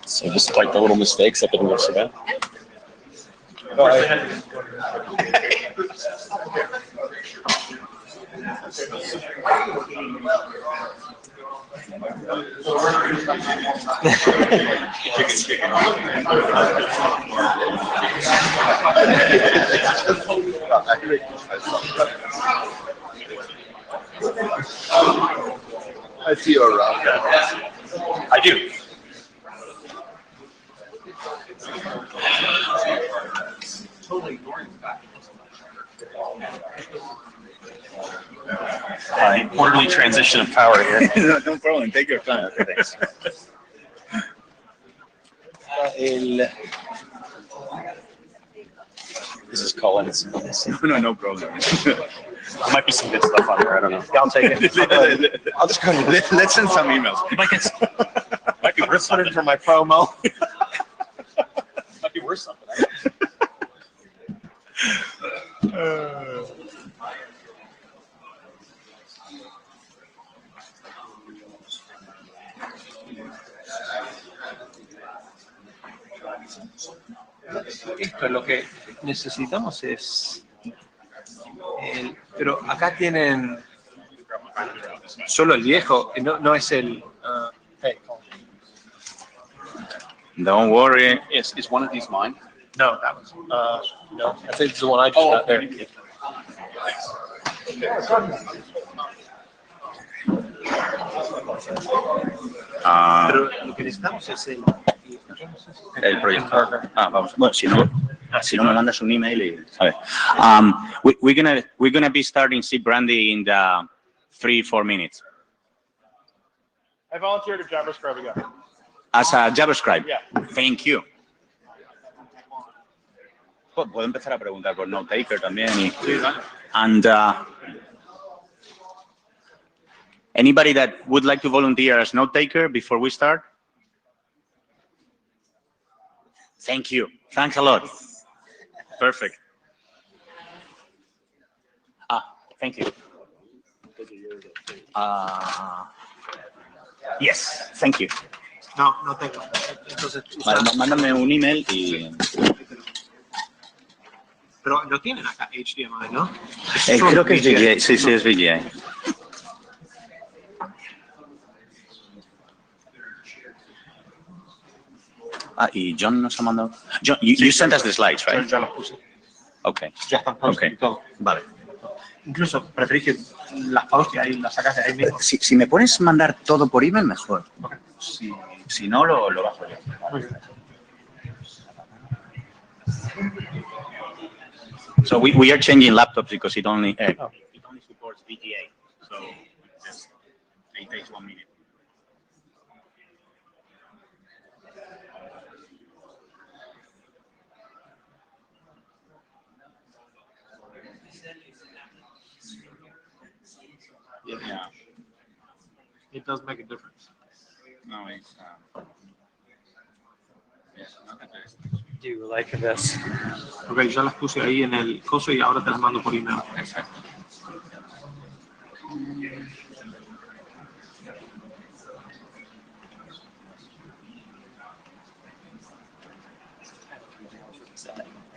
So despite the little mistakes, that didn't go so bad. I see you around. I do. Orderly transition of power here. No problem. Take your time. Okay, thanks. This is Collins. No problem. There might be some good stuff on there. I don't know. Yeah, I'll take it. I'll just go ahead. Let's send some emails. Might be worth something for my promo. Might be worth something. Esto lo que necesitamos es pero acá tienen solo el viejo, no es el hey. Don't worry. Is one of these mine? No, that was no, I think it's the one I just got there. Pero lo que necesitamos es El proyecto. Vamos. Bueno, si no me mandas un email y. A ver. We're gonna be starting Sipbrandy in the 3-4 minutes. I volunteered to JavaScript again. As a JavaScript. Yeah. Thank you. Puedo empezar a preguntar por Note Taker también. And anybody that would like to volunteer as Note Taker before we start? Thank you. Thanks a lot. Perfect. Thank you. Yes, thank you. No tengo. Entonces, Mándame un email y... pero lo tienen acá HDMI, ¿no? creo que es VGA. Sí, es VGA. Y John nos ha mandado... John, you sent us the slides, right? Ya los puse. Okay. Ya están posted y todo. Vale. Incluso preferís que las pausas ahí las sacas de ahí mismo. Si me puedes mandar todo por email, mejor. Okay. Si no, lo bajo yo. Muy bien. So we are changing laptops because it only supports VGA. So it takes 1 minute. Yeah. It does make a difference. No, it's not the best. Do you like this? Ok, ya las puse ahí en el coso y ahora te las mando por email. Exacto.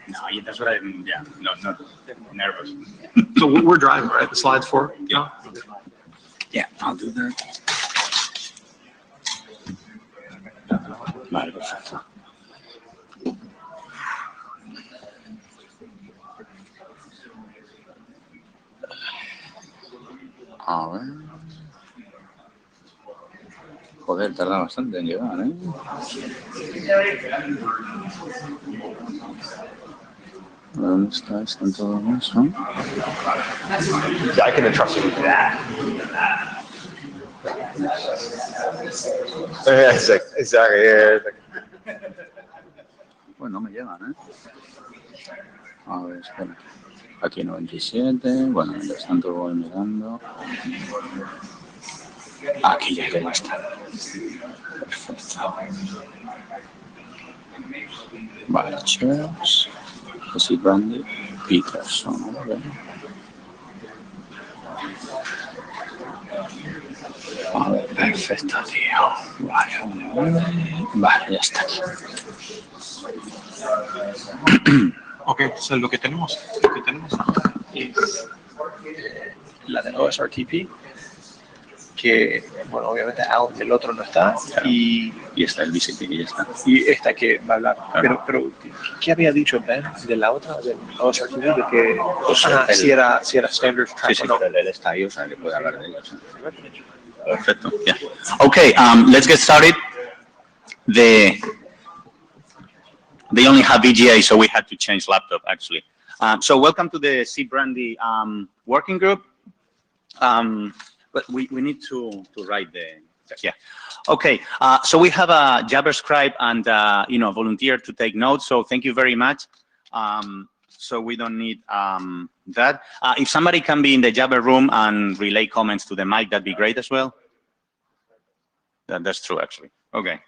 No, that's what not nervous. So we're driving, right? The slides for? Yeah. Yeah, I'll do that. Vale, perfecto. A ver. Joder, tarda bastante en llegar, ¿eh? ¿Dónde está? ¿Están todos eso? Yeah, I can entrust you with that. Exactly. Pues no me llegan, ¿eh? A ver, espera. Aquí 97. Bueno, mientras tanto voy mirando. Aquí ya debe estar. Perfecto. Vale, Chess. Sipbrandy. Peterson. ¿Vale? A ver, perfecto. Perfecto, tío. Vale, ya está. Ok, so lo que tenemos acá es la de OSRTP, que, bueno, obviamente el otro no está, y está el BCP, y ya está. y esta que va a hablar. Pero ¿qué había dicho Ben de la otra, del OSRTP? De que si era standard track Sí, o no. pero él está ahí, o sea, que puede hablar de ello. Perfecto. Yeah. Okay, let's get started. They only have VGA, so we had to change laptop actually. So welcome to the Sipbrandy working group. But we need to write the, yeah. Okay, so we have a JavaScript and volunteer to take notes. So thank you very much. So we don't need that. If somebody can be in the Java room and relay comments to the mic, that'd be great as well. That's true, actually. Okay.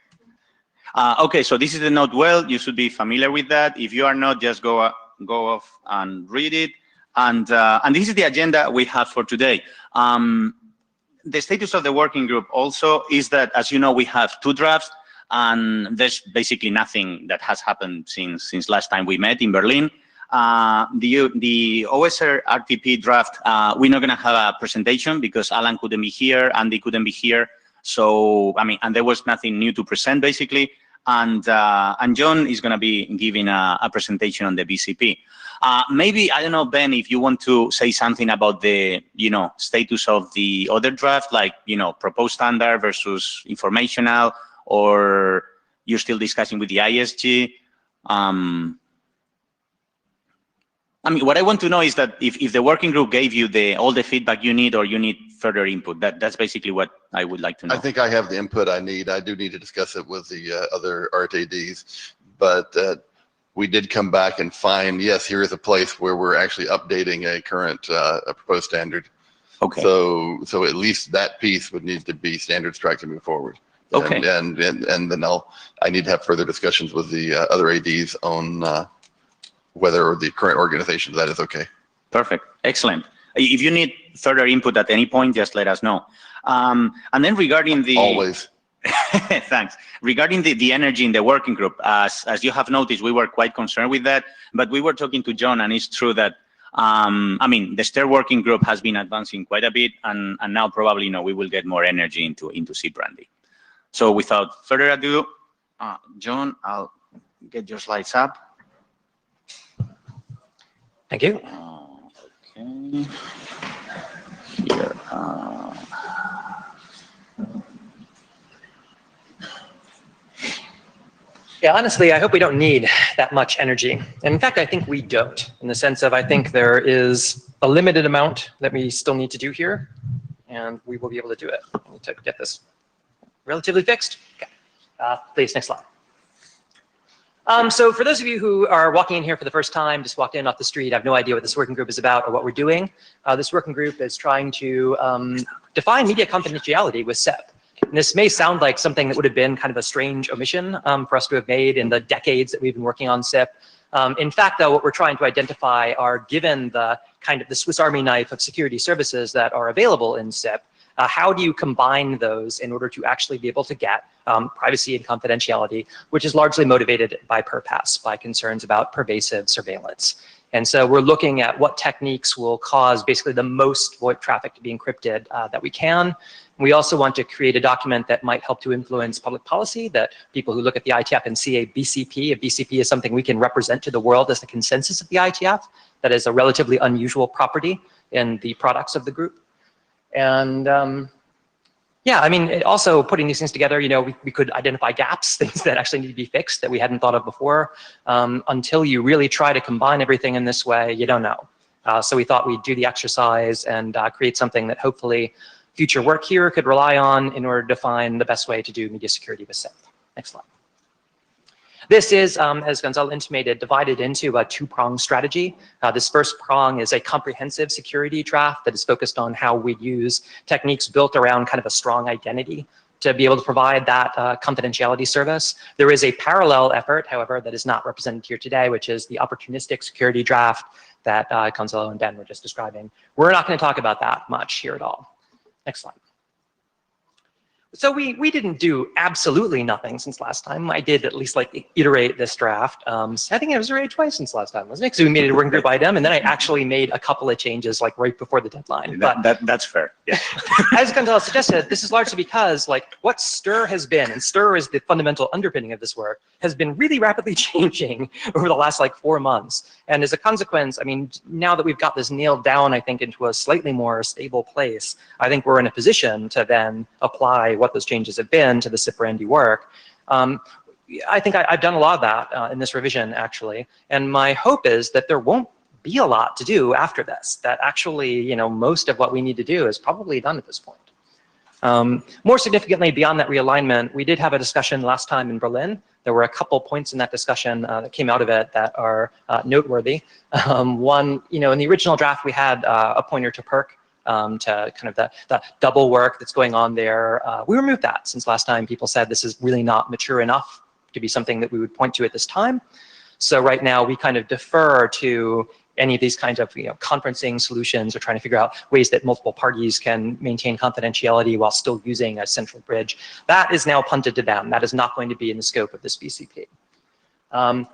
Okay, so this is the note well. You should be familiar with that. If you are not, just go off and read it. And this is the agenda we have for today. The status of the working group also is that, as you know, we have 2 drafts, and there's basically nothing that has happened since last time we met in Berlin. The OSR RTP draft, we're not going to have a presentation because Alan couldn't be here, Andy couldn't be here. So, I mean, and there was nothing new to present, basically. And John is going to be giving a presentation on the BCP. Maybe, I don't know, Ben, if you want to say something about the, status of the other draft, like, proposed standard versus informational, or you're still discussing with the ISG. I mean, what I want to know is that if the working group gave you all the feedback you need, or you need further input, that's basically what I would like to know. I think I have the input I need. I do need to discuss it with the other RTADs, but we did come back and find, yes, here is a place where we're actually updating a current a proposed standard. Okay. So at least that piece would need to be standard strike to move forward. Okay. And then I need to have further discussions with the other ADs on whether the current organization, that is okay. Perfect. Excellent. If you need further input at any point, just let us know. And then regarding the... Always. Thanks. Regarding the energy in the working group, as you have noticed, we were quite concerned with that, but we were talking to John, and it's true that, I mean, the STAIR working group has been advancing quite a bit, and now probably, we will get more energy into Sipbrandy. So without further ado, John, I'll get your slides up. Thank you. Okay. Here. Yeah, honestly, I hope we don't need that much energy. And in fact, I think we don't, in the sense of I think there is a limited amount that we still need to do here, and we will be able to do it. I need to get this relatively fixed. Okay. Please, next slide. So for those of you who are walking in here for the first time, just walked in off the street, have no idea what this working group is about or what we're doing. This working group is trying to define media confidentiality with SEP. And this may sound like something that would have been kind of a strange omission for us to have made in the decades that we've been working on SIP. In fact, though, what we're trying to identify are, given the kind of the Swiss Army knife of security services that are available in SIP, how do you combine those in order to actually be able to get privacy and confidentiality, which is largely motivated by PRPAS, by concerns about pervasive surveillance. And so we're looking at what techniques will cause basically the most VoIP traffic to be encrypted that we can. We also want to create a document that might help to influence public policy, that people who look at the IETF and see a BCP is something we can represent to the world as the consensus of the IETF. That is a relatively unusual property in the products of the group. And yeah, I mean, also putting these things together, we could identify gaps, things that actually need to be fixed that we hadn't thought of before. Until you really try to combine everything in this way, you don't know. So we thought we'd do the exercise and create something that hopefully future work here could rely on in order to find the best way to do media security with SIP. Next slide. This is, as Gonzalo intimated, divided into a 2-pronged strategy. This first prong is a comprehensive security draft that is focused on how we use techniques built around kind of a strong identity to be able to provide that confidentiality service. There is a parallel effort, however, that is not represented here today, which is the opportunistic security draft that Gonzalo and Ben were just describing. We're not going to talk about that much here at all. Next slide. So we didn't do absolutely nothing since last time. I did at least like iterate this draft. I think it was iterated twice since last time, wasn't it? So we made it a working group item, and then I actually made a couple of changes like right before the deadline. But That's fair. Yeah. as Gonzalo suggested, this is largely because like what STIR has been, and STIR is the fundamental underpinning of this work, has been really rapidly changing over the last like 4 months. And as a consequence, I mean, now that we've got this nailed down, I think, into a slightly more stable place, I think we're in a position to then apply what those changes have been to the Sipbrandy work. I think I've done a lot of that in this revision, actually. And my hope is that there won't be a lot to do after this, that actually, you know, most of what we need to do is probably done at this point. More significantly, beyond that realignment, we did have a discussion last time in Berlin. There were a couple points in that discussion that came out of it that are noteworthy. One, you know, in the original draft, we had a pointer to PERC, to kind of the double work that's going on there. We removed that since last time people said this is really not mature enough to be something that we would point to at this time. So right now we kind of defer to any of these kinds of, you know, conferencing solutions or trying to figure out ways that multiple parties can maintain confidentiality while still using a central bridge. That is now punted to them. That is not going to be in the scope of this BCP.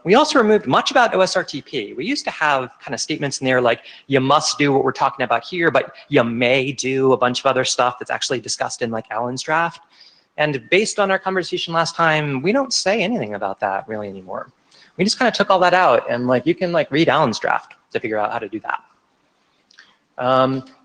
We also removed much about OSRTP. We used to have kind of statements in there like, you must do what we're talking about here, but you may do a bunch of other stuff that's actually discussed in like Alan's draft. And based on our conversation last time, we don't say anything about that really anymore. We just kind of took all that out, and like you can like read Alan's draft to figure out how to do that.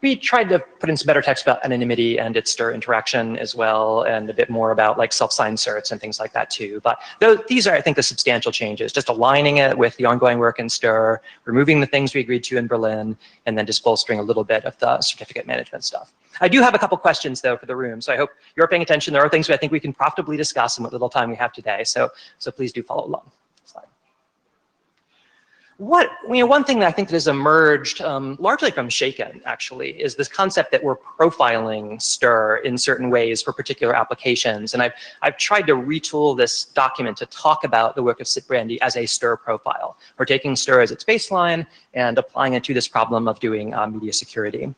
We tried to put in some better text about anonymity and its STIR interaction as well, and a bit more about like self-signed certs and things like that too. But these are, I think, the substantial changes, just aligning it with the ongoing work in STIR, removing the things we agreed to in Berlin, and then just bolstering a little bit of the certificate management stuff. I do have a couple questions though for the room, so I hope you're paying attention. There are things that I think we can profitably discuss in what little time we have today, so please do follow along. One thing that I think that has emerged largely from Shaken, actually, is this concept that we're profiling STIR in certain ways for particular applications. And I've tried to retool this document to talk about the work of Sipbrandy as a STIR profile. We're taking STIR as its baseline and applying it to this problem of doing media security.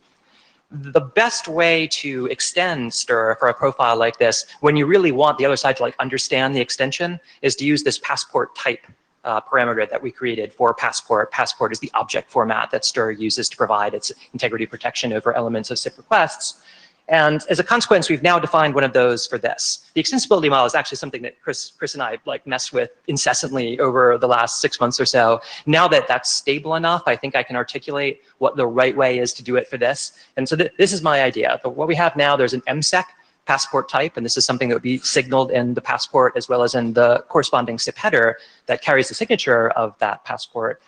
The best way to extend STIR for a profile like this, when you really want the other side to like understand the extension, is to use this passport type parameter that we created for Passport. Passport is the object format that STIR uses to provide its integrity protection over elements of SIP requests. And as a consequence, we've now defined one of those for this. The extensibility model is actually something that Chris and I like messed with incessantly over the last 6 months or so. Now that that's stable enough, I think I can articulate what the right way is to do it for this. And so this is my idea. But what we have now, there's an MSEC passport type, and this is something that would be signaled in the passport as well as in the corresponding SIP header that carries the signature of that passport.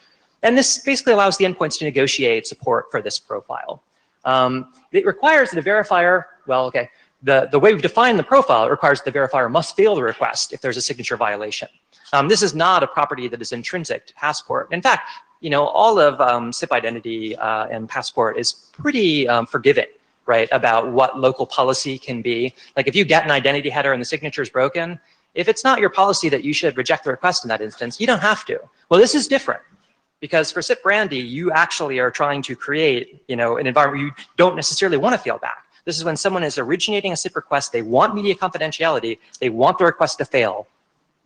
And this basically allows the endpoints to negotiate support for this profile. It requires that the verifier, well, okay, the way we've defined the profile, it requires the verifier must fail the request if there's a signature violation. This is not a property that is intrinsic to Passport. In fact, you know, all of SIP identity and Passport is pretty forgiving, right, about what local policy can be. Like if you get an identity header and the signature is broken, if it's not your policy that you should reject the request in that instance, you don't have to. Well, this is different because for Sipbrandy, you actually are trying to create, you know, an environment where you don't necessarily want to fail back. This is when someone is originating a SIP request, they want media confidentiality, they want the request to fail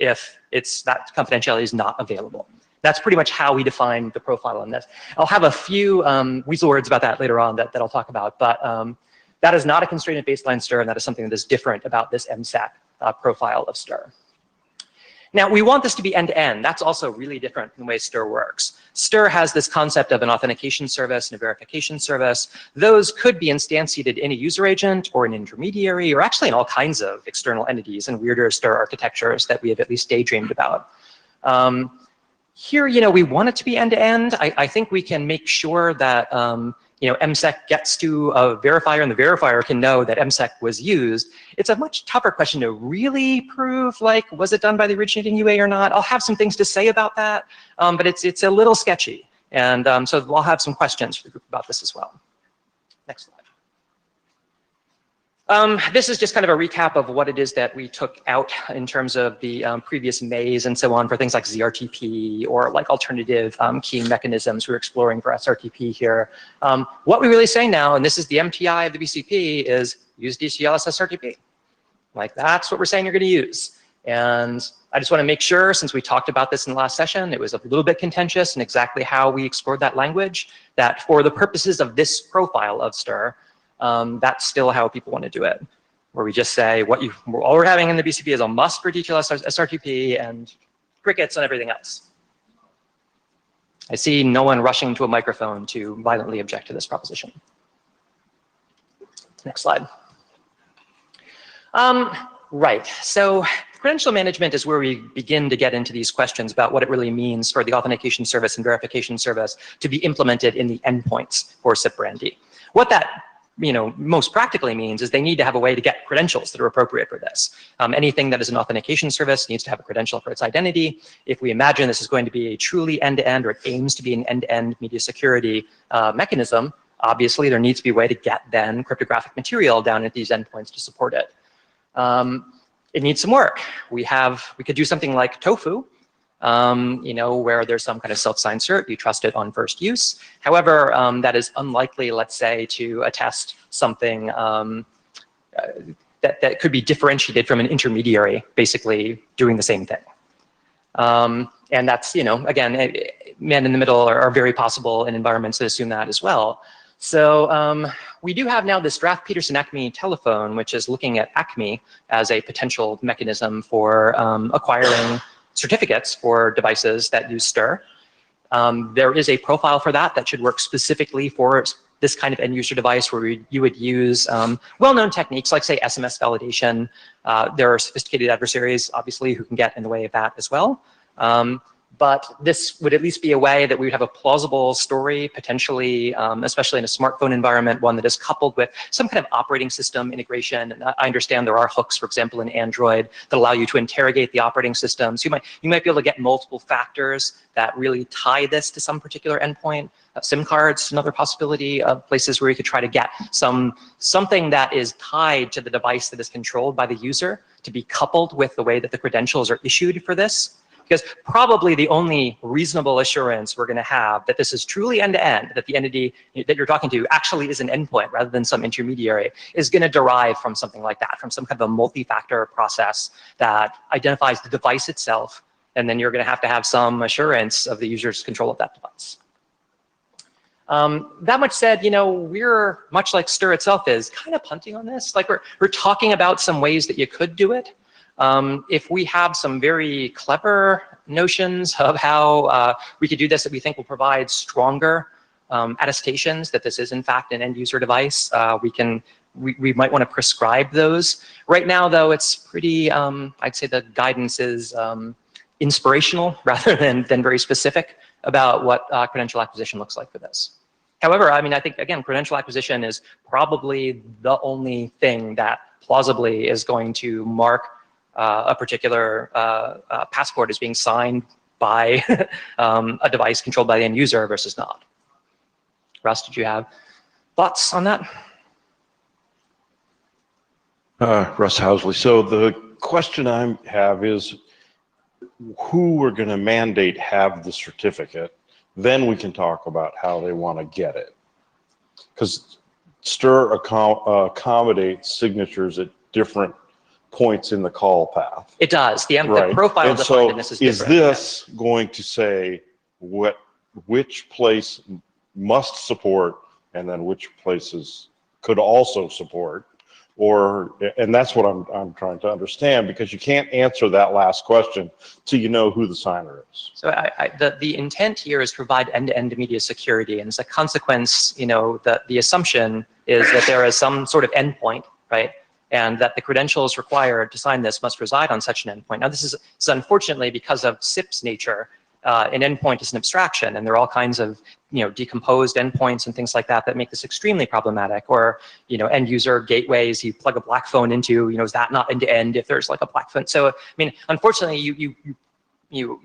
if that confidentiality is not available. That's pretty much how we define the profile on this. I'll have a few weasel words about that later on that I'll talk about, but that is not a constraint of baseline STIR, and that is something that is different about this MSAC profile of STIR. Now, we want this to be end-to-end. That's also really different from the way STIR works. STIR has this concept of an authentication service and a verification service. Those could be instantiated in a user agent or an intermediary, or actually in all kinds of external entities and weirder STIR architectures that we have at least daydreamed about. Here, you know, we want it to be end-to-end. I think we can make sure that, you know, MSEC gets to a verifier and the verifier can know that MSEC was used. It's a much tougher question to really prove, like, was it done by the originating UA or not? I'll have some things to say about that, but it's a little sketchy. And so we'll have some questions for the group about this as well. Next slide. This is just kind of a recap of what it is that we took out in terms of the previous maze and so on for things like ZRTP or like alternative keying mechanisms we're exploring for SRTP here. What we really say now, and this is the MTI of the BCP, is use DCLS SRTP. Like that's what we're saying you're going to use. And I just want to make sure, since we talked about this in the last session, it was a little bit contentious in exactly how we explored that language, that for the purposes of this profile of STIR, that's still how people want to do it, where we just say all we're having in the BCP is a must for DTL SRTP and crickets and everything else. I see no one rushing to a microphone to violently object to this proposition. Next slide. Right, so credential management is where we begin to get into these questions about what it really means for the authentication service and verification service to be implemented in the endpoints for Sipbrandy. What that most practically means is they need to have a way to get credentials that are appropriate for this. Anything that is an authentication service needs to have a credential for its identity. If we imagine this is going to be a truly end-to-end, or it aims to be an end-to-end media security mechanism, obviously there needs to be a way to get then cryptographic material down at these endpoints to support it. It needs some work. We could do something like TOFU, where there's some kind of self-signed cert, you trust it on first use. However, that is unlikely, let's say, to attest something that could be differentiated from an intermediary, basically doing the same thing. And that's, again, men in the middle are very possible in environments that assume that as well. So we do have now this draft Peterson-Acme telephone, which is looking at Acme as a potential mechanism for acquiring certificates for devices that use STIR. There is a profile for that should work specifically for this kind of end user device, where you would use well-known techniques like, say, SMS validation. There are sophisticated adversaries, obviously, who can get in the way of that as well. But this would at least be a way that we would have a plausible story, potentially, especially in a smartphone environment, one that is coupled with some kind of operating system integration. And I understand there are hooks, for example, in Android that allow you to interrogate the operating system. So you might be able to get multiple factors that really tie this to some particular endpoint. SIM cards, another possibility of places where you could try to get something that is tied to the device that is controlled by the user to be coupled with the way that the credentials are issued for this. Because probably the only reasonable assurance we're going to have that this is truly end-to-end, that the entity that you're talking to actually is an endpoint rather than some intermediary, is going to derive from something like that, from some kind of a multi-factor process that identifies the device itself, and then you're going to have some assurance of the user's control of that device. That much said, we're, much like STIR itself is, kind of punting on this. Like we're talking about some ways that you could do it. If we have some very clever notions of how we could do this that we think will provide stronger attestations that this is in fact an end user device, we might want to prescribe those. Right now, though, it's pretty, I'd say the guidance is inspirational rather than very specific about what credential acquisition looks like for this. However, I think, again, credential acquisition is probably the only thing that plausibly is going to mark a particular passport as being signed by a device controlled by the end user versus not. Russ, did you have thoughts on that? Russ Housley. So the question I have is, who we're going to mandate have the certificate? Then we can talk about how they want to get it. Because STIR accommodates signatures at different points in the call path. It does. The profile and defined so in this is is different. this going to say which place must support and then which places could also support? And that's what I'm trying to understand, because you can't answer that last question till you know who the signer is. So the intent here is to provide end-to-end media security, and as a consequence, the assumption is that there is some sort of endpoint, right? And that the credentials required to sign this must reside on such an endpoint. Now, this is unfortunately, because of SIP's nature, an endpoint is an abstraction, and there are all kinds of decomposed endpoints and things like that make this extremely problematic. Or end user gateways you plug a black phone into, is that not end to end if there's like a black phone? So unfortunately, you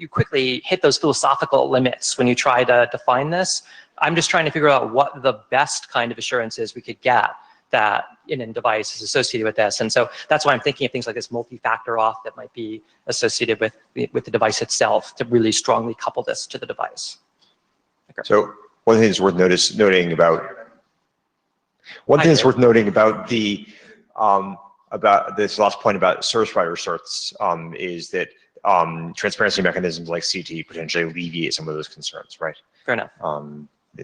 quickly hit those philosophical limits when you try to define this. I'm just trying to figure out what the best kind of assurances we could get that in a device is associated with this. And so that's why I'm thinking of things like this multi-factor auth that might be associated with the device itself to really strongly couple this to the device. Okay. So one thing that's worth noting about the about this last point about service provider certs is that transparency mechanisms like CT potentially alleviate some of those concerns, right? Fair enough.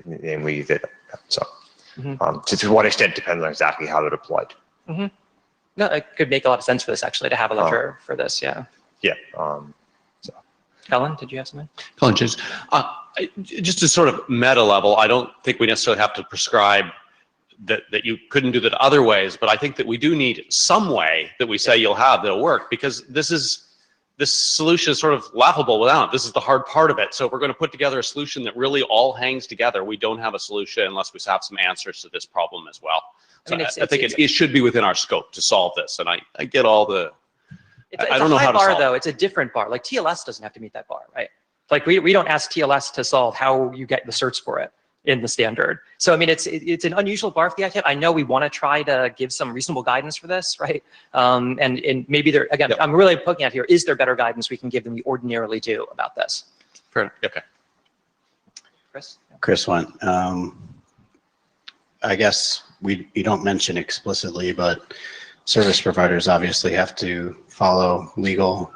Namely that, so Mhm. to what extent depends on exactly how they're deployed. No, it could make a lot of sense for this actually to have a ledger for this. Yeah. Yeah. Ellen, did you have something? Apologies. Just to sort of meta level, I don't think we necessarily have to prescribe that you couldn't do that other ways, but I think that we do need some way that we say you'll have that'll work, because this solution is sort of laughable without it. This is the hard part of it. So if we're going to put together a solution that really all hangs together, we don't have a solution unless we have some answers to this problem as well. So I think it should be within our scope to solve this. And I get all the, I don't know how to bar, solve though. it. It's a different bar. Like TLS doesn't have to meet that bar, right? Like we don't ask TLS to solve how you get the certs for it in the standard. So I mean, it's an unusual bar for the IETF. I know we want to try to give some reasonable guidance for this, right? And maybe there, again, I'm really poking at here, is there better guidance we can give than we ordinarily do about this? Fair enough. Okay. Chris? Chris went. I guess you don't mention explicitly, but service providers obviously have to follow legal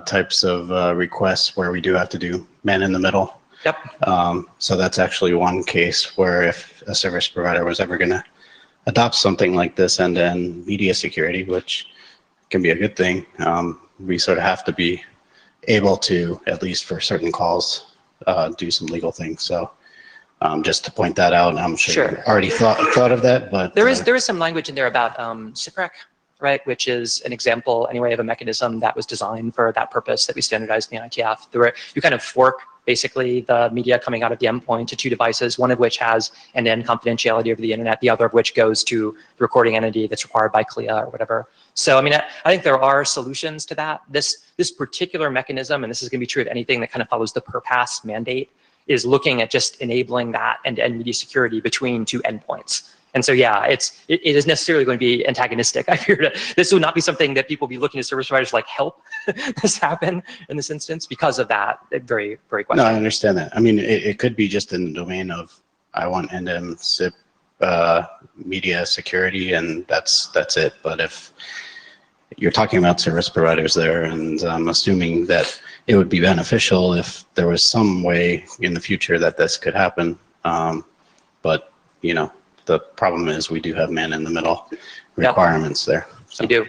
types of requests where we do have to do man in the middle. Yep. So that's actually one case where if a service provider was ever going to adopt something like this end-to-end media security, which can be a good thing, we sort of have to be able to, at least for certain calls, do some legal things. So just to point that out, I'm sure you already thought of that, but there is some language in there about Sipbrandy, right, which is an example anyway of a mechanism that was designed for that purpose that we standardized in the IETF. Where you kind of fork basically the media coming out of the endpoint to two devices, one of which has end-to-end confidentiality over the internet, the other of which goes to the recording entity that's required by CLIA or whatever. So I mean, I think there are solutions to that. This particular mechanism, and this is going to be true of anything that kind of follows the per pass mandate, is looking at just enabling that end-to-end media security between two endpoints. And so, yeah, it is necessarily going to be antagonistic. I fear this would not be something that people be looking to service providers like help this happen in this instance because of that very, very question. No, I understand that. I mean, it could be just in the domain of I want end-to-end SIP media security, and that's it. But if you're talking about service providers there, and I'm assuming that it would be beneficial if there was some way in the future that this could happen. But, you know, the problem is we do have man in the middle requirements there. So. You do.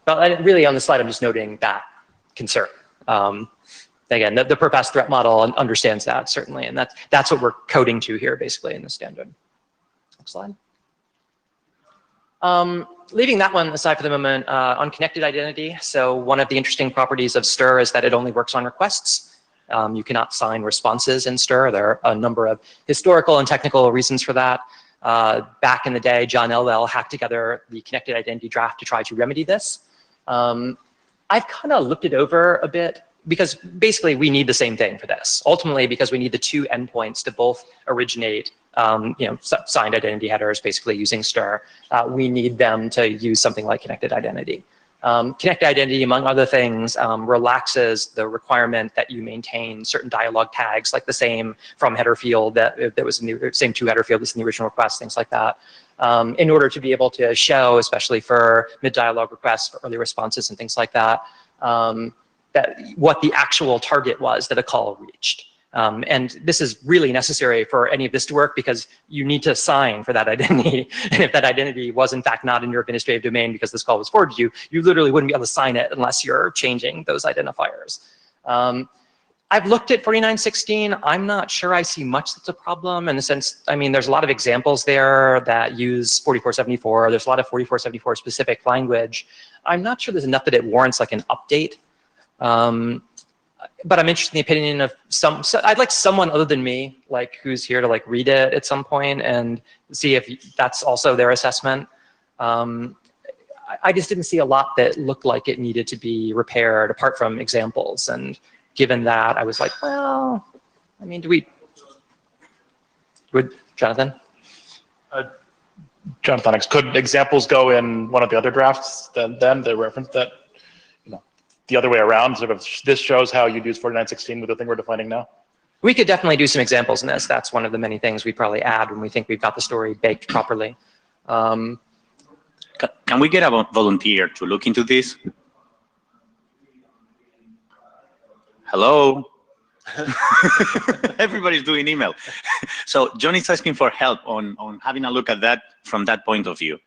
Well, really on the slide, I'm just noting that concern. Again, the per pass threat model understands that certainly, and that's what we're coding to here basically in the standard. Next slide. Leaving that one aside for the moment, on connected identity. So one of the interesting properties of STIR is that it only works on requests. You cannot sign responses in STIR. There are a number of historical and technical reasons for that. Back in the day, John Elwell hacked together the connected identity draft to try to remedy this. I've kind of looked it over a bit because basically we need the same thing for this. Ultimately, because we need the two endpoints to both originate signed identity headers, basically using STIR. We need them to use something like connected identity. Connected identity, among other things, relaxes the requirement that you maintain certain dialog tags, like the same from header field that was in the same to header field as in the original request, things like that, in order to be able to show, especially for mid-dialog requests, for early responses and things like that, that what the actual target was that a call reached. And this is really necessary for any of this to work because you need to sign for that identity. And if that identity was in fact not in your administrative domain because this call was forwarded to you, you literally wouldn't be able to sign it unless you're changing those identifiers. I've looked at 4916. I'm not sure I see much that's a problem in the sense, I mean, there's a lot of examples there that use 4474. There's a lot of 4474 specific language. I'm not sure there's enough that it warrants like an update. But I'm interested in the opinion of I'd like someone other than me, like who's here to like read it at some point and see if that's also their assessment. I just didn't see a lot that looked like it needed to be repaired apart from examples. And given that, I was like, well, I mean, would Jonathan? Jonathan, could examples go in one of the other drafts then the reference that, the other way around, sort of this shows how you'd use 4916 with the thing we're defining now? We could definitely do some examples in this. That's one of the many things we probably add when we think we've got the story baked properly. Can we get a volunteer to look into this? Hello? Everybody's doing email. So John is asking for help on having a look at that from that point of view.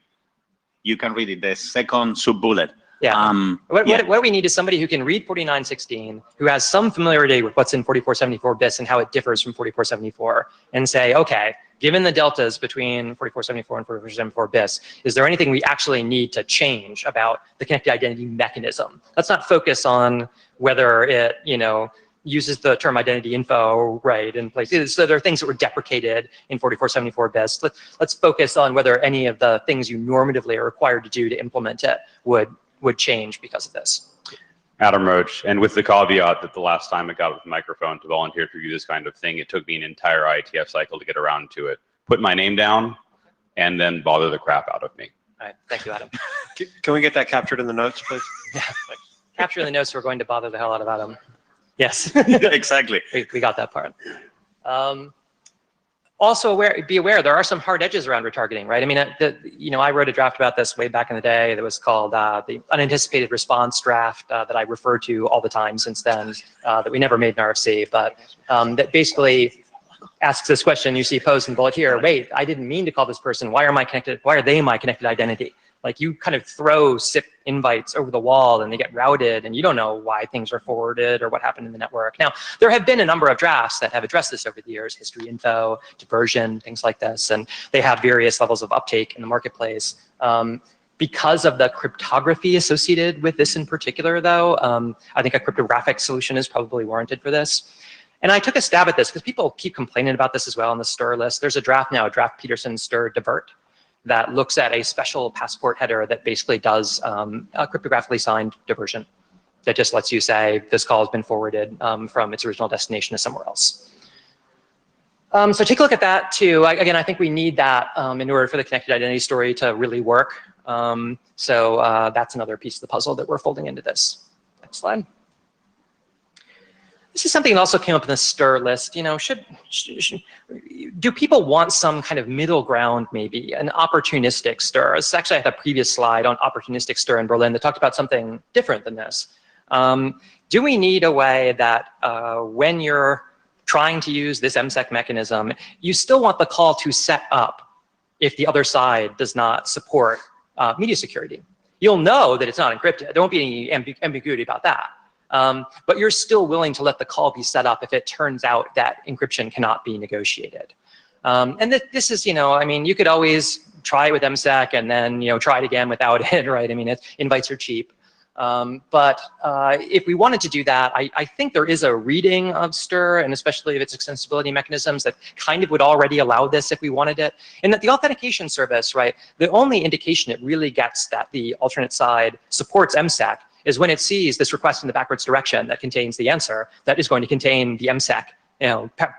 You can read it, the second sub-bullet. Yeah. What we need is somebody who can read 4916, who has some familiarity with what's in 4474 bis and how it differs from 4474, and say, okay, given the deltas between 4474 and 4474 bis, is there anything we actually need to change about the connected identity mechanism? Let's not focus on whether it, uses the term identity info right in places. So there are things that were deprecated in 4474 bis. Let's focus on whether any of the things you normatively are required to do to implement it would change because of this. Adam Roach, and with the caveat that the last time I got with the microphone to volunteer to do this kind of thing, it took me an entire IETF cycle to get around to it. Put my name down and then bother the crap out of me. All right, thank you, Adam. Can we get that captured in the notes, please? Yeah. Capture in the notes, we're going to bother the hell out of Adam. Yes. Exactly. We got that part. Also be aware, there are some hard edges around retargeting, right? I mean, I wrote a draft about this way back in the day that was called the unanticipated response draft that I refer to all the time since then, that we never made an RFC, but that basically asks this question you see posed in the bullet here. Wait, I didn't mean to call this person. Why are they my connected identity? Like, you kind of throw SIP invites over the wall and they get routed and you don't know why things are forwarded or what happened in the network. Now, there have been a number of drafts that have addressed this over the years, history info, diversion, things like this, and they have various levels of uptake in the marketplace. Because of the cryptography associated with this in particular, though, I think a cryptographic solution is probably warranted for this. And I took a stab at this because people keep complaining about this as well on the STIR list. There's a draft now, a draft Peterson STIR divert, that looks at a special passport header that basically does a cryptographically signed diversion that just lets you say this call has been forwarded from its original destination to somewhere else. So take a look at that too. Again, I think we need that in order for the connected identity story to really work. So that's another piece of the puzzle that we're folding into this. Next slide. This is something that also came up in the STIR list. Do people want some kind of middle ground, maybe an opportunistic STIR? This actually, I had a previous slide on opportunistic STIR in Berlin that talked about something different than this. Do we need a way that when you're trying to use this MSEC mechanism, you still want the call to set up if the other side does not support media security? You'll know that it's not encrypted. There won't be any ambiguity about that. But you're still willing to let the call be set up if it turns out that encryption cannot be negotiated. And this is, I mean, you could always try it with MSEC and then, try it again without it, right? I mean, invites are cheap. But if we wanted to do that, I think there is a reading of STIR, and especially of its extensibility mechanisms, that kind of would already allow this if we wanted it. And that the authentication service, right, the only indication it really gets that the alternate side supports MSEC is when it sees this request in the backwards direction that contains the answer that is going to contain the MSEC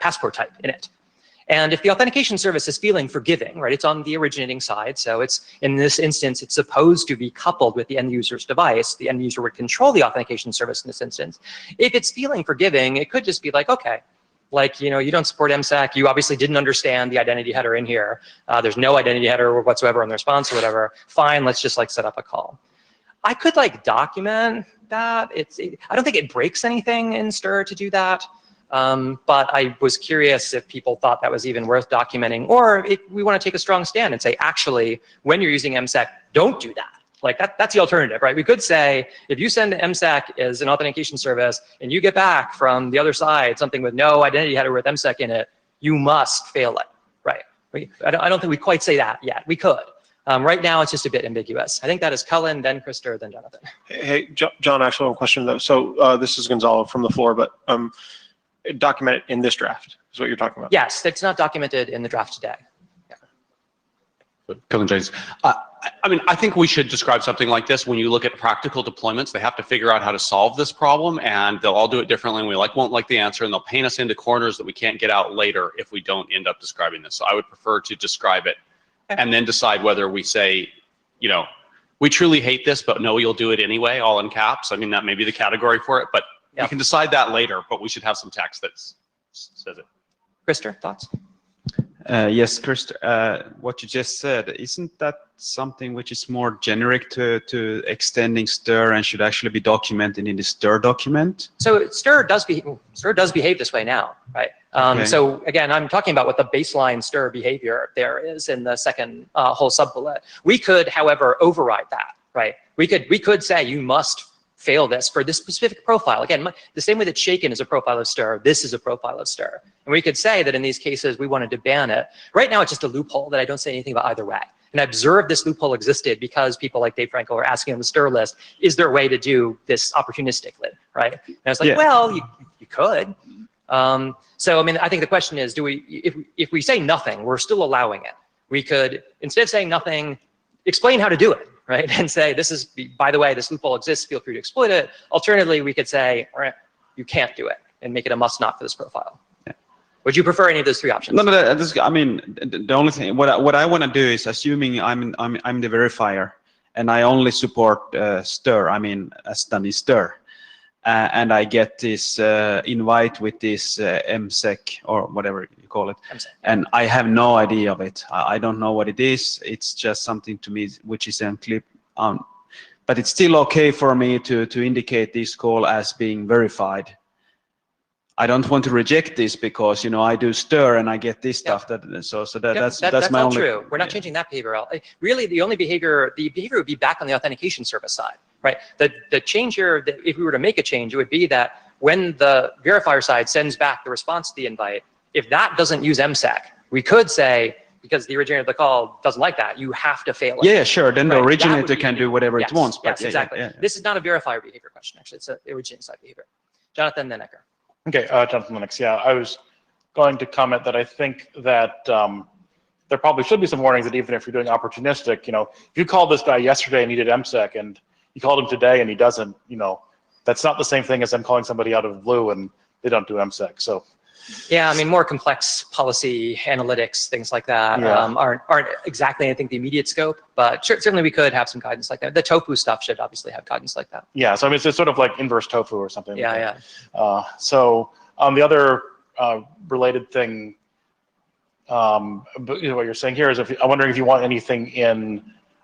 passport type in it. And if the authentication service is feeling forgiving, right, it's on the originating side, so it's, in this instance, it's supposed to be coupled with the end user's device. The end user would control the authentication service in this instance. If it's feeling forgiving, it could just be like, okay, like, you don't support MSEC, you obviously didn't understand the identity header in here. There's no identity header whatsoever in the response or whatever. Fine, let's just set up a call. I could document that. I don't think it breaks anything in STIR to do that. But I was curious if people thought that was even worth documenting, or if we want to take a strong stand and say, actually, when you're using MSEC, don't do that. That's the alternative, right? We could say, if you send MSEC as an authentication service and you get back from the other side something with no identity header with MSEC in it, you must fail it, right? I don't think we quite say that yet. We could. Right now, it's just a bit ambiguous. I think that is Cullen, then Krister, then Jonathan. Hey, John, actually, one question though. So this is Gonzalo from the floor, but document it in this draft is what you're talking about. Yes, it's not documented in the draft today. Cullen James. I mean, I think we should describe something like this. When you look at practical deployments, they have to figure out how to solve this problem, and they'll all do it differently, and we won't like the answer, and they'll paint us into corners that we can't get out later if we don't end up describing this. So I would prefer to describe it and then decide whether we say, we truly hate this, but no, you'll do it anyway, all in caps. I mean, that may be the category for it, but we can decide that later, but we should have some text that says it. Krister, thoughts? Yes, Krister, what you just said, isn't that something which is more generic to extending stir and should actually be documented in the stir document? So stir does behave this way now, right? Okay. So again, I'm talking about what the baseline stir behavior there is in the second whole sub-bullet. We could, however, override that, right? We could say you must fail this for this specific profile. Again, the same way that shaken is a profile of stir, this is a profile of stir. And we could say that in these cases, we wanted to ban it. Right now, it's just a loophole that I don't say anything about either way. And I observed this loophole existed because people like Dave Franco are asking on the stir list, is there a way to do this opportunistically, right? And I was like, Yeah. well, you could. So, I mean, I think the question is, if we say nothing, we're still allowing it. We could, instead of saying nothing, explain how to do it, right? And say, this is, by the way, this loophole exists, feel free to exploit it. Alternatively, we could say, you can't do it and make it a must not for this profile. Yeah. Would you prefer any of those three options? No, I mean, the only thing, what I want to do is, assuming I'm the verifier and I only support stir, I mean, Astani stir. And I get this invite with this MSEC or whatever you call it, and I have no idea of it. I don't know what it is. It's just something to me which is unclear. But it's still okay for me to indicate this call as being verified. I don't want to reject this because I do stir and I get this stuff. That's my all only. True. We're not changing that behavior. Really, the only behavior would be back on the authentication service side. Right. The change here, if we were to make a change, it would be that when the verifier side sends back the response to the invite, if that doesn't use MSEC, we could say, because the originator of the call doesn't like that, you have to fail it. Yeah, sure. Then the Right, that originator would be- can do whatever Yes, it wants. yes, yeah, exactly. yeah. This is not a verifier behavior question, actually. It's an originator side behavior. Jonathan, then Ecker. Okay, Jonathan Lennox. Yeah, I was going to comment that I think that there probably should be some warnings that even if you're doing opportunistic, if you called this guy yesterday and he did MSEC and you called him today and he doesn't, that's not the same thing as I'm calling somebody out of the blue and they don't do MSEC. So Yeah, I mean, more complex policy analytics, things like that aren't exactly, I think, the immediate scope, but certainly we could have some guidance like that. The tofu stuff should obviously have guidance like that. yeah, so I mean, it's sort of like inverse tofu or something. Yeah, So the other related thing, what you're saying here is, I'm wondering if you want anything in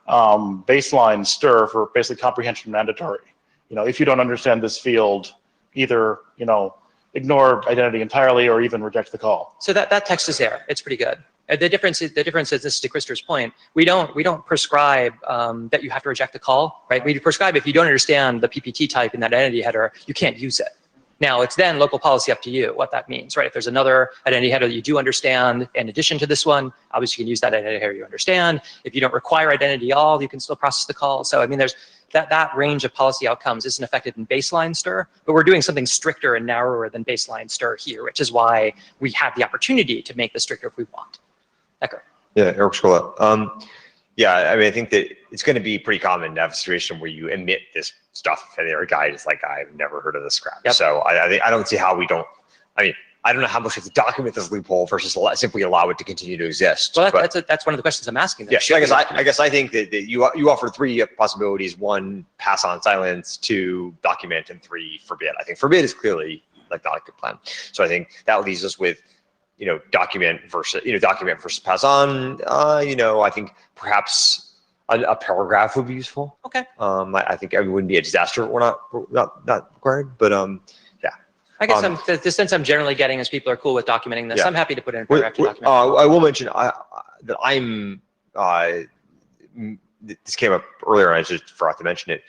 baseline stir for basically comprehension mandatory. If you don't understand this field, either ignore identity entirely or even reject the call. So that text is there. It's pretty good. The difference is, this is to Krister's point, we don't prescribe that you have to reject the call, right? We prescribe if you don't understand the PPT type in that identity header, you can't use it. Now, it's then local policy up to you what that means, right? If there's another identity header that you do understand in addition to this one, obviously you can use that identity header you understand. If you don't require identity at all, you can still process the call. So, I mean, there's that range of policy outcomes isn't affected in baseline stir, but we're doing something stricter and narrower than baseline stir here, which is why we have the opportunity to make this stricter if we want. Ecker. Yeah, Eric Scola. Yeah, I mean, I think that it's going to be pretty common to have a situation where you emit this stuff and their guide is like, I've never heard of this crap. Yep. So I don't see how we don't, I don't know how much we have to document this loophole versus simply allow it to continue to exist. Well, but, that's one of the questions I'm asking. yeah, I guess I think that you offer three possibilities: one, pass on silence; two, document; and three, forbid. I think forbid is clearly like not a good plan. So I think that leaves us with, document versus pass on. I think perhaps a paragraph would be useful. Okay. I think it wouldn't be a disaster. We're not required, but yeah. I guess the sense I'm generally getting is people are cool with documenting this. Yeah. I'm happy to put in a paragraph to document. I will mention that I'm. This came up earlier, and I just forgot to mention it.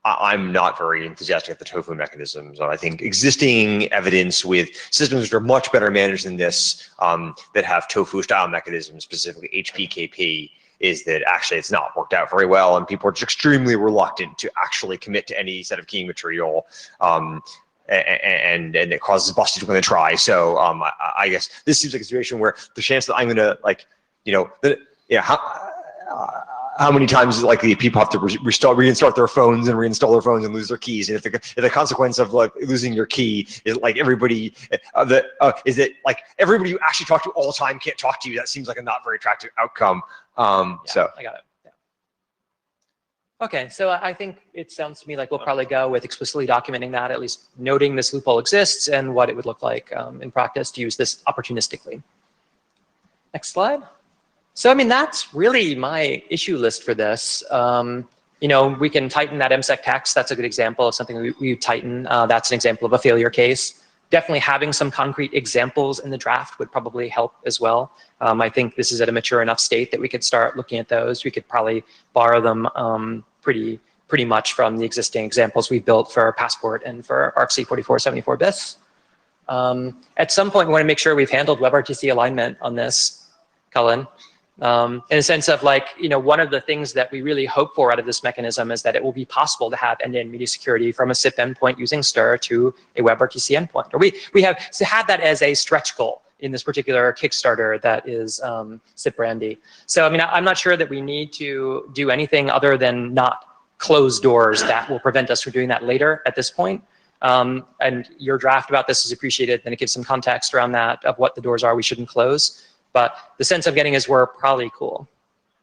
I'm not very enthusiastic at the tofu mechanisms. I think existing evidence with systems which are much better managed than this, that have tofu style mechanisms, specifically HPKP, is that actually it's not worked out very well, and people are just extremely reluctant to actually commit to any set of keying material, and it causes busters when they try. So I guess this seems like a situation where the chance that I'm gonna how many times is it likely people have to reinstart their phones and reinstall their phones and lose their keys? And if the consequence of like losing your key is like everybody is it like everybody you actually talk to all the time can't talk to you? That seems like a not very attractive outcome. So I got it. Yeah. Okay, so I think it sounds to me like we'll probably go with explicitly documenting that, at least noting this loophole exists and what it would look like in practice to use this opportunistically. Next slide. So, I mean, that's really my issue list for this. You know, we can tighten that MSEC text. That's a good example of something we tighten. That's an example of a failure case. Definitely having some concrete examples in the draft would probably help as well. I think this is at a mature enough state that we could start looking at those. We could probably borrow them pretty much from the existing examples we've built for Passport and for ARC-C 4474 BIS. At some point, we want to make sure we've handled WebRTC alignment on this, Cullen. In a sense of like, you know, one of the things that we really hope for out of this mechanism is that it will be possible to have end-to-end media security from a SIP endpoint using STIR to a WebRTC endpoint. Or we have had that as a stretch goal in this particular Kickstarter that is Sipbrandy. So, I mean, I'm not sure that we need to do anything other than not close doors that will prevent us from doing that later at this point. And your draft about this is appreciated, and it gives some context around that of what the doors are we shouldn't close. But the sense I'm getting is we're probably cool.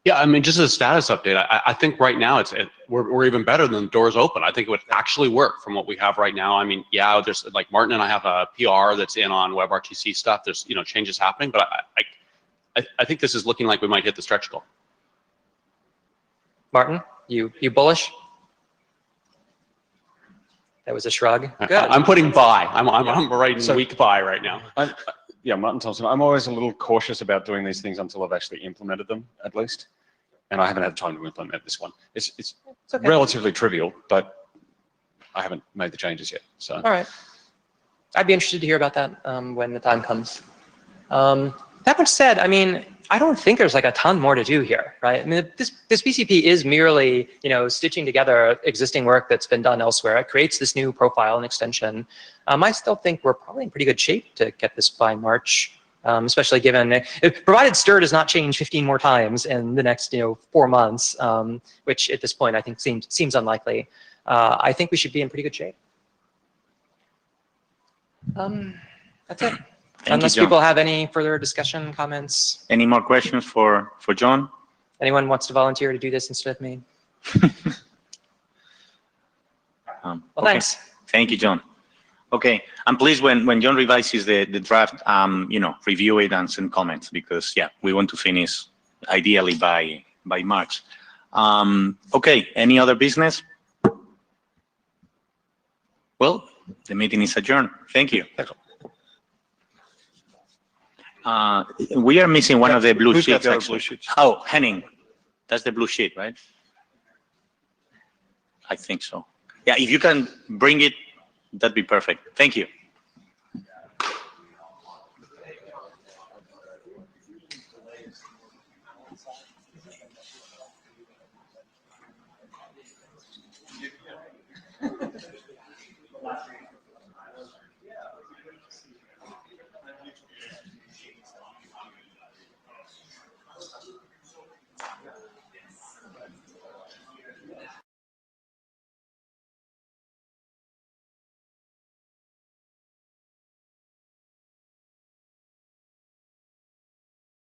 Yeah, I mean, just as a status update, I think right now we're even better than the doors open. I think it would actually work from what we have right now. I mean, yeah, there's like Martin and I have a PR that's in on WebRTC stuff. There's, you know, changes happening, but I think this is looking like we might hit the stretch goal. Martin, you bullish? That was a shrug. Good. I'm putting buy. I'm writing weak buy right now. Yeah, Martin Thompson. I'm always a little cautious about doing these things until I've actually implemented them, at least. And I haven't had time to implement this one. It's okay. relatively trivial, but I haven't made the changes yet. So. All right. I'd be interested to hear about that when the time comes. That much said, I mean, I don't think there's like a ton more to do here, right? I mean, this BCP is merely, you know, stitching together existing work that's been done elsewhere. It creates this new profile and extension. I still think we're probably in pretty good shape to get this by March, especially given, provided STIR does not change 15 more times in the next, 4 months, which at this point I think seems unlikely. I think we should be in pretty good shape. That's it. Unless people have any further discussion, comments. Any more questions for John? Anyone wants to volunteer to do this instead of me? Well, okay. thanks. Thank you, John. Okay, and please, when John revises the draft, review it and send comments because yeah, we want to finish ideally by March. Okay, any other business? Well, the meeting is adjourned. Thank you. We are missing one of the blue sheets, actually. Oh, Henning, that's the blue sheet, right? I think so. Yeah, if you can bring it, that'd be perfect. Thank you.